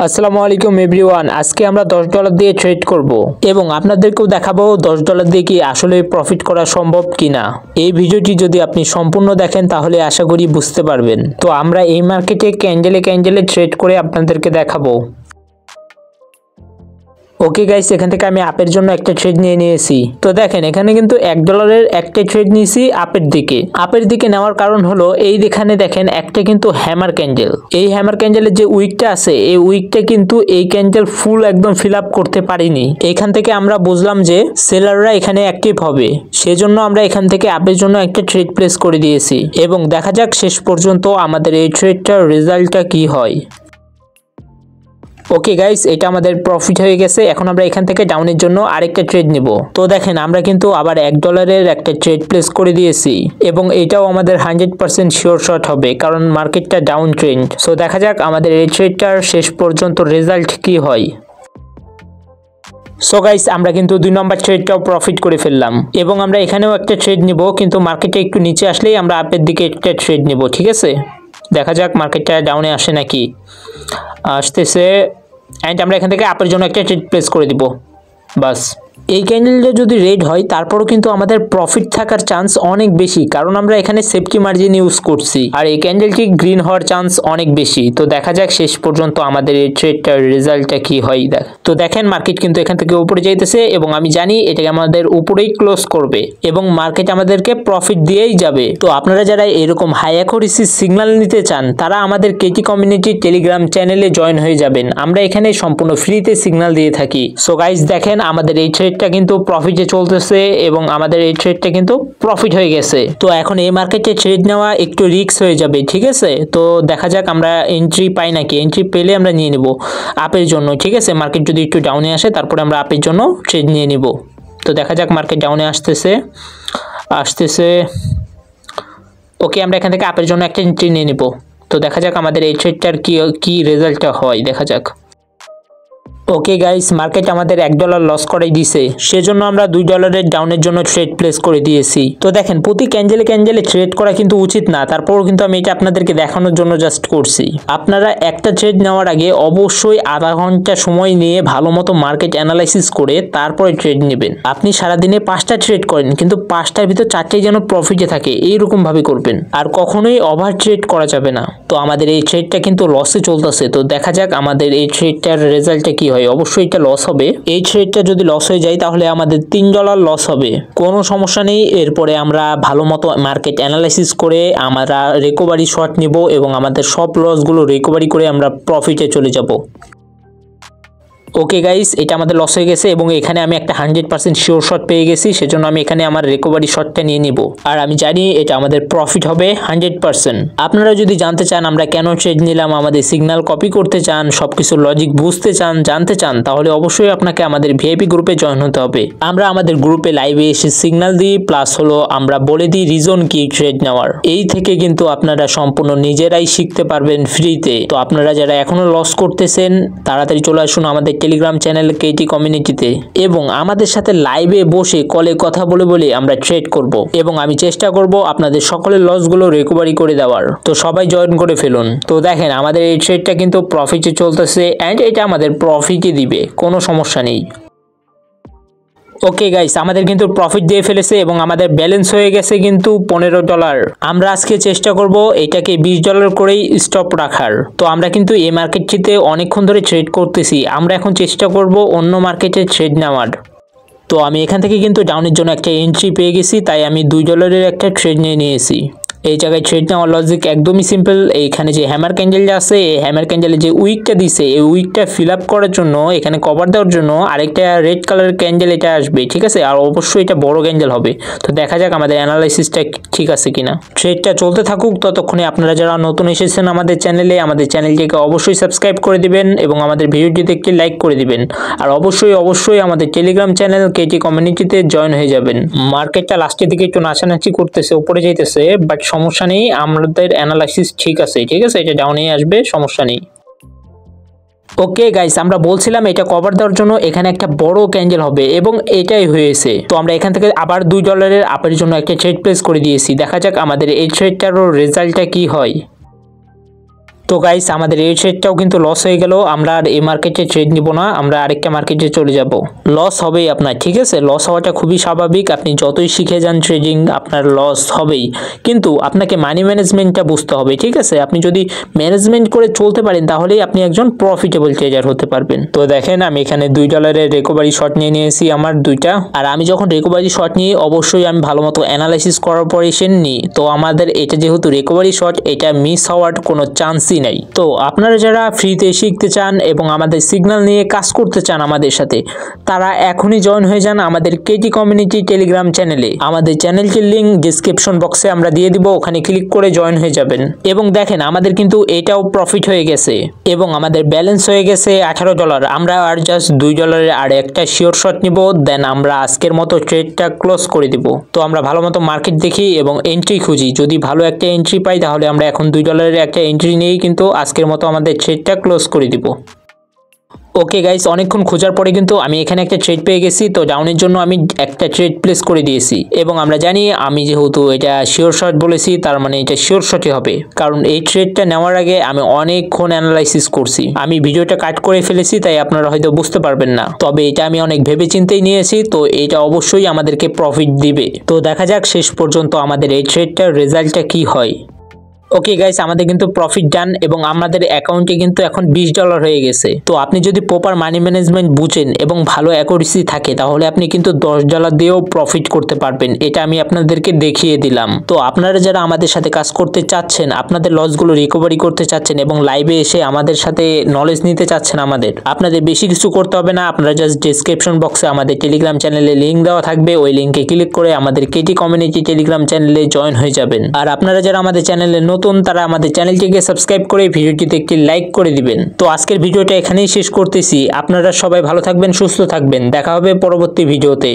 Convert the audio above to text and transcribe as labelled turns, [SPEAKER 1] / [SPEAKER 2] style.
[SPEAKER 1] আসসালামু আলাইকুম এভরিওয়ান। আজকে আমরা $10 দিয়ে ট্রেড করব এবং আপনাদেরকেও দেখাবো $10 দিয়ে কি আসলে প্রফিট করা সম্ভব কিনা। এই ভিডিওটি যদি আপনি সম্পূর্ণ দেখেন তাহলে আশা করি বুঝতে পারবেন। তো আমরা এই মার্কেটে ক্যান্ডেলে ট্রেড করে আপনাদেরকে দেখাবো। ওকে গাইস, এখান থেকে আমি আপের জন্য একটা ট্রেড নিয়ে নিয়েছি। তো দেখেন এখানে কিন্তু $1 একটা ট্রেড নিয়েছি আপের দিকে নেওয়ার কারণ হলো এখানে দেখেন একটা কিন্তু হ্যামার ক্যান্ডেল, এই হ্যামার ক্যান্ডেলের যে উইকটা আছে এই উইকটা কিন্তু এই ক্যান্ডেল ফুল একদম ফিল আপ করতে পারিনি। এখান থেকে আমরা বুঝলাম যে সেলাররা এখানে অ্যাক্টিভ হবে, সেজন্য আমরা এখান থেকে আপের জন্য একটা ট্রেড প্লেস করে দিয়েছি এবং দেখা যাক শেষ পর্যন্ত আমাদের এই ট্রেডটার রেজাল্টটা কি হয়। ওকে গাইস, এটা আমাদের প্রফিট হয়ে গেছে। এখন আমরা এখান থেকে ডাউনের জন্য আরেকটা ট্রেড নিব। তো দেখেন আমরা কিন্তু আবার $1 একটা ট্রেড প্লেস করে দিয়েছি এবং এটাও আমাদের 100% শিওর শট হবে কারণ মার্কেটটা ডাউন ট্রেন্ড। সো দেখা যাক আমাদের এই ট্রেডটার শেষ পর্যন্ত রেজাল্ট কি হয়। সো গাইস, আমরা কিন্তু 2 নম্বর ট্রেডটাও প্রফিট করে ফেললাম এবং আমরা এখানেও একটা ট্রেড নিব, কিন্তু মার্কেটে একটু নিচে আসলেই আমরা আপের দিকে একটা ট্রেড নিব। ঠিক আছে, দেখা যাক মার্কেটটা ডাউনে আসে নাকি। আসতেছে অ্যান্ড আমরা এখান থেকে আপের জন্য একটা ট্রেড প্লেস করে দিব। বাস, এই ক্যান্ডেলটা যদি রেড হয় তারপরও কিন্তু আমাদের প্রফিট থাকার চান্স অনেক বেশি কারণ আমরা এখানে সেফটি মার্জিন ইউজ করছি আর এই ক্যান্ডেলটি গ্রিন হওয়ার চান্স অনেক বেশি। তো দেখা যাক শেষ পর্যন্ত আমাদের এই ট্রেডটার রেজাল্টটা কি হয়। তো দেখেন মার্কেট কিন্তু এখান থেকে উপরে যাইতেছে এবং আমি জানি এটাকে আমাদের উপরেই ক্লোজ করবে এবং মার্কেট আমাদেরকে প্রফিট দিয়েই যাবে। তো আপনারা যারা এরকম হাই অ্যাকুরেসি সিগন্যাল নিতে চান তারা আমাদের কেটি কমিউনিটি টেলিগ্রাম চ্যানেলে জয়েন হয়ে যাবেন। আমরা এখানে সম্পূর্ণ ফ্রিতে সিগন্যাল দিয়ে থাকি। সো গাইস দেখেন আমাদের এই ট্রেডটা কিন্তু প্রফিটে চলতেছে এবং আমাদের এই ট্রেডটা কিন্তু প্রফিট হয়ে গেছে। তো এখন এই মার্কেটে ট্রেড নেওয়া একটু রিস্ক হয়ে যাবে। ঠিক আছে, তো দেখা যাক আমরা এন্ট্রি পাই নাকি। এন্ট্রি পেলে আমরা নিয়ে নেব আপের জন্য। ঠিক আছে, মার্কেট যদি একটু ডাউনে আসে তারপরে আমরা আপের জন্য ট্রেড নিয়ে নিব। তো দেখা যাক মার্কেট ডাউনে আসতেছে। ওকে, আমরা এখান থেকে আপের জন্য একটা এন্ট্রি নিয়ে নিব। তো দেখা যাক আমাদের এই ট্রেডটার কি রেজাল্টটা হয়, দেখা যাক। ওকে গাইস, মার্কেট আমাদের $1 লস করাই দিছে, সেজন্য আমরা $2 ডাউনের জন্য ট্রেড প্লেস করে দিয়েছি। তো দেখেন প্রতি ক্যান্ডেলে ট্রেড করা কিন্তু উচিত না, তারপরও কিন্তু আমি এটা আপনাদেরকে দেখানোর জন্য জাস্ট করছি। আপনারা একটা ট্রেড নেওয়ার আগে অবশ্যই আধা ঘন্টা সময় নিয়ে ভালো মতো মার্কেট অ্যানালাইসিস করে তারপরে ট্রেড নেবেন। আপনি সারাদিনে 5টা ট্রেড করেন কিন্তু 5টার ভিতর 4টাই যেন প্রফিটে থাকে, এইরকম ভাবে করবেন। আর কখনোই ওভার ট্রেড করা যাবে না। তো আমাদের এই ট্রেডটা কিন্তু লসে চলতেছে। তো দেখা যাক আমাদের এই ট্রেডটার রেজাল্টটা কি হয়। অবশ্যই এটা লস হবে। এই ট্রেডটা যদি লস হয়ে যায় তাহলে আমাদের $3 লস হবে, কোনো সমস্যা নেই। এরপরে আমরা ভালো মতো মার্কেট অ্যানালাইসিস করে আমরা রিকভারি শট নিব এবং আমাদের সব লসগুলো রিকভারি করে আমরা প্রফিটে চলে যাব। ওকে গাইস, এটা আমাদের লস হয়ে গেছে এবং এখানে আমি একটা 100% শিওর শট পেয়ে গেছি, সেজন্য আমি এখানে আমার রিকভারি শটটা নিয়ে নিব। আর আমি জানি এটা আমাদের প্রফিট হবে 100%। আপনারা যদি জানতে চান আমরা কেন ট্রেড নিলাম, আমাদের সিগন্যাল কপি করতে চান, সবকিছু লজিক বুঝতে চান, জানতে চান, তাহলে অবশ্যই আপনাকে আমাদের ভিআইপি গ্রুপে জয়েন হতে হবে। আমরা আমাদের গ্রুপে লাইভে এসে সিগন্যাল দিই, প্লাস হলো আমরা বলে দিই রিজন কি ট্রেড নেওয়ার। এই থেকে কিন্তু আপনারা সম্পূর্ণ নিজেরাই শিখতে পারবেন ফ্রিতে। তো আপনারা যারা এখনো লস করতেছেন তাড়াতাড়ি চলে আসুন আমাদের টেলিগ্রাম চ্যানেল কেটি কমিউনিটিতে এবং আমাদের সাথে লাইভে বসে কলে কথা বলে আমরা ট্রেড করব এবং আমি চেষ্টা করব আপনাদের সকলের লসগুলো রিকভারি করে দেওয়ার। তো সবাই জয়েন করে ফেলুন। তো দেখেন আমাদের এই ট্রেডটা কিন্তু প্রফিটে চলতেছে অ্যান্ড এটা আমাদের প্রফিটই দিবে, কোনো সমস্যা নেই। ওকে গাইস, আমাদের কিন্তু প্রফিট দিয়ে ফেলেছে এবং আমাদের ব্যালেন্স হয়ে গেছে কিন্তু $15। আমরা আজকে চেষ্টা করব এটাকে $20 করেই স্টপ রাখার। তো আমরা কিন্তু এই মার্কেটটিতে অনেকক্ষণ ধরে ট্রেড করতেছি, আমরা এখন চেষ্টা করব অন্য মার্কেটে ট্রেড নেওয়ার। তো আমি এখান থেকে কিন্তু ডাউনের জন্য একটা এন্ট্রি পেয়ে গেছি, তাই আমি $2 একটা ট্রেড নিয়ে নিয়েছি। এই জায়গায় ট্রেড নেওয়ার লজিক একদমই সিম্পল। এইখানে যে হ্যামার ক্যান্ডেলটা আছে এই হ্যামার ক্যান্ডেলে যে উইকটা দিছে এই উইকটা ফিল আপ করার জন্য এখানে কভার দেওয়ার জন্য আরেকটা রেড কালারের ক্যান্ডেল এটা আসবে। ঠিক আছে, আর অবশ্যই এটা বড় ক্যান্ডেল হবে। তো দেখা যাক আমাদের অ্যানালাইসিসটা ঠিক আছে কিনা। ট্রেডটা চলতে থাকুক, ততক্ষণে আপনারা যারা নতুন এসেছেন আমাদের চ্যানেলটিকে অবশ্যই সাবস্ক্রাইব করে দিবেন এবং আমাদের ভিডিওটিতে একটি লাইক করে দিবেন। আর অবশ্যই আমাদের টেলিগ্রাম চ্যানেল কেটি কমিউনিটিতে জয়েন হয়ে যাবেন। মার্কেটটা লাস্টের দিকে একটু নাচানাচি করতেছে, উপরে যাইতেছে, বাট সমস্যা নেই, আমাদের অ্যানালাইসিস ঠিক আছে। এটা ডাউনে আসবে, সমস্যা নেই। ওকে গাইস, আমরা বলছিলাম এটা কভার দেওয়ার জন্য এখানে একটা বড় ক্যান্ডেল হবে এবং এটাই হয়েছে। তো আমরা এখান থেকে আবার $2 আপের জন্য একটা ট্রেড প্লেস করে দিয়েছি। দেখা যাক আমাদের এই ট্রেডটারও রেজাল্টটা কি হয়। তো গাইস আমাদের এই ট্রেডটাও কিন্তু লস হয়ে গেল। আমরা আর এই মার্কেটে ট্রেড নিব না, আমরা আরেকটা মার্কেটে চলে যাব। লস হবেই আপনার, ঠিক আছে, লস হওয়াটা খুবই স্বাভাবিক। আপনি যতই শিখে যান ট্রেডিং আপনার লস হবেই, কিন্তু আপনাকে মানি ম্যানেজমেন্টটা বুঝতে হবে, ঠিক আছে। আপনি যদি ম্যানেজমেন্ট করে চলতে পারেন তাহলেই আপনি একজন প্রফিটেবল ট্রেডার হতে পারবেন। তো দেখেন আমি এখানে $2 রিকভারি শট নিয়ে নিয়েছি আমার দুইটা। আর আমি যখন রিকভারি শট নিই অবশ্যই আমি ভালো মতো অ্যানালাইসিস করার পরে নিই। তো আমাদের এটা যেহেতু রিকভারি শট, এটা মিস হওয়ার কোনো চান্সই নাই। তো আপনারা যারা ফ্রিতে শিখতে চান এবং আমাদের সিগন্যাল নিয়ে কাজ করতে চান আমাদের সাথে, তারা এখনই জয়েন হয়ে যান আমাদের কেটি কমিউনিটি টেলিগ্রাম চ্যানেলে। আমাদের চ্যানেলটির লিঙ্ক ডিসক্রিপশন বক্সে আমরা দিয়ে দিব, ওখানে ক্লিক করে জয়েন হয়ে যাবেন। এবং দেখেন আমাদের কিন্তু এটাও প্রফিট হয়ে গেছে এবং আমাদের ব্যালেন্স হয়ে গেছে $18। আমরা আর জাস্ট $2 আর একটা শিওর শট নিব, দেন আমরা আজকের মতো ট্রেডটা ক্লোজ করে দিব। তো আমরা ভালো মতো মার্কেট দেখি এবং এন্ট্রি খুঁজি, যদি ভালো একটা এন্ট্রি পাই তাহলে আমরা এখন $2 একটা এন্ট্রি নিয়েই কিন্তু আজকের মতো আমাদের ট্রেডটা ক্লোজ করে দিব। ওকে গাইস, অনেকক্ষণ খোঁজার পরে কিন্তু আমি এখানে একটা ট্রেড পেয়ে গেছি। তো ডাউনের জন্য আমি একটা ট্রেড প্লেস করে দিয়েছি এবং আমরা জানি আমি যেহেতু এটা শিওর শট বলেছি তার মানে এটা শিওর শটই হবে, কারণ এই ট্রেডটা নেওয়ার আগে আমি অনেকক্ষণ অ্যানালাইসিস করছি। আমি ভিডিওটা কাট করে ফেলেছি তাই আপনারা হয়তো বুঝতে পারবেন না, তবে এটা আমি অনেক ভেবেচিন্তেই নিয়েছি। তো এটা অবশ্যই আমাদেরকে প্রফিট দিবে। তো দেখা যাক শেষ পর্যন্ত আমাদের এই ট্রেডটার রেজাল্টটা কি হয়। ওকে গাইস, আমাদের কিন্তু প্রফিট ডান এবং আমাদের অ্যাকাউন্টে কিন্তু এখন $20 হয়ে গেছে। তো আপনি যদি প্রপার মানি ম্যানেজমেন্ট বুঝেন এবং ভালো অ্যাকুরেসি থাকে তাহলে আপনি কিন্তু $10 দিয়েও প্রফিট করতে পারবেন। এটা আমি আপনাদেরকে দেখিয়ে দিলাম। তো আপনারা যারা আমাদের সাথে কাজ করতে চাচ্ছেন, আপনাদের লসগুলো রিকভারি করতে চাচ্ছেন এবং লাইভে এসে আমাদের সাথে নলেজ নিতে চাচ্ছেন, আপনাদের বেশি কিছু করতে হবে না। আপনারা জাস্ট ডেসক্রিপশন বক্সে আমাদের টেলিগ্রাম চ্যানেলে লিঙ্ক দেওয়া থাকবে, ওই লিঙ্কে ক্লিক করে আমাদের কেটি কমিউনিটি টেলিগ্রাম চ্যানেলে জয়েন হয়ে যাবেন। আর আপনারা যারা আমাদের চ্যানেলে নতুন, তারা আমাদের চ্যানেলটিকে সাবস্ক্রাইব করে ভিডিওটিতে একটি লাইক করে দিবেন। তো আজকের ভিডিওটা এখানেই শেষ করতেছি। আপনারা সবাই ভালো থাকবেন, সুস্থ থাকবেন, দেখা হবে পরবর্তী ভিডিওতে।